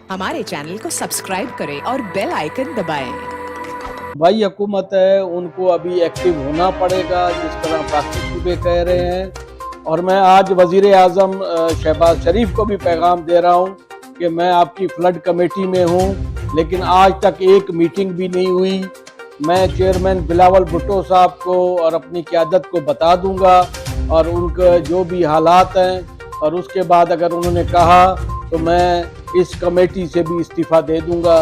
हमारे चैनल को सब्सक्राइब करें और बेल आइकन दबाएं। भाई हुकूमत है, उनको अभी एक्टिव होना पड़ेगा जिस तरह बाकी सूबे कह रहे हैं। और मैं आज वज़ीर आज़म शहबाज शरीफ को भी पैगाम दे रहा हूँ कि मैं आपकी फ्लड कमेटी में हूँ, लेकिन आज तक एक मीटिंग भी नहीं हुई। मैं चेयरमैन बिलावल भुट्टो साहब को और अपनी क़यादत को बता दूंगा और उनके जो भी हालात हैं, और उसके बाद अगर उन्होंने कहा तो मैं इस कमेटी से भी इस्तीफ़ा दे दूंगा।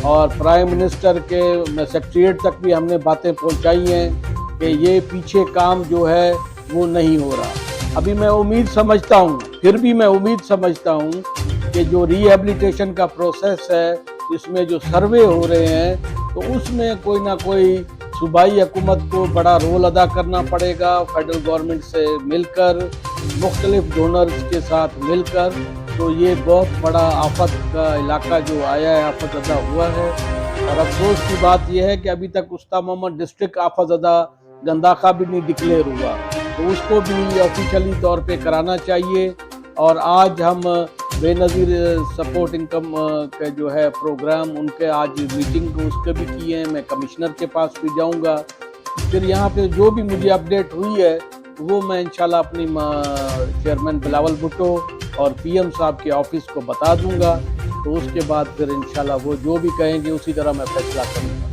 और प्राइम मिनिस्टर के सेक्रेटरीट तक भी हमने बातें पहुंचाई हैं कि ये पीछे काम जो है वो नहीं हो रहा। अभी मैं उम्मीद समझता हूँ, फिर भी मैं उम्मीद समझता हूँ कि जो रिहेबिलिटेशन का प्रोसेस है, इसमें जो सर्वे हो रहे हैं, तो उसमें कोई ना कोई सूबाई हुकूमत को बड़ा रोल अदा करना पड़ेगा। फेडरल गवर्नमेंट से मिलकर, मुख्तलिफ डोनर्स के साथ मिलकर, तो ये बहुत बड़ा आफत का इलाका जो आया है, आफत ज़दा हुआ है। और अफसोस की बात यह है कि अभी तक उस्ता मोहम्मद डिस्ट्रिक्ट आफत ज़दा गंदाखा भी नहीं डिक्लेयर हुआ, तो उसको भी ऑफिशियली तौर पे कराना चाहिए। और आज हम बेनज़ीर सपोर्ट इनकम का जो है प्रोग्राम, उनके आज मीटिंग उसके भी किए हैं। मैं कमिश्नर के पास भी जाऊंगा। फिर यहाँ पे जो भी मुझे अपडेट हुई है वो मैं इंशाल्लाह अपनी चेयरमैन बिलावल भुट्टो और पीएम साहब के ऑफिस को बता दूंगा। तो उसके बाद फिर इंशाल्लाह वो जो भी कहेंगे उसी तरह मैं फैसला करूँगा।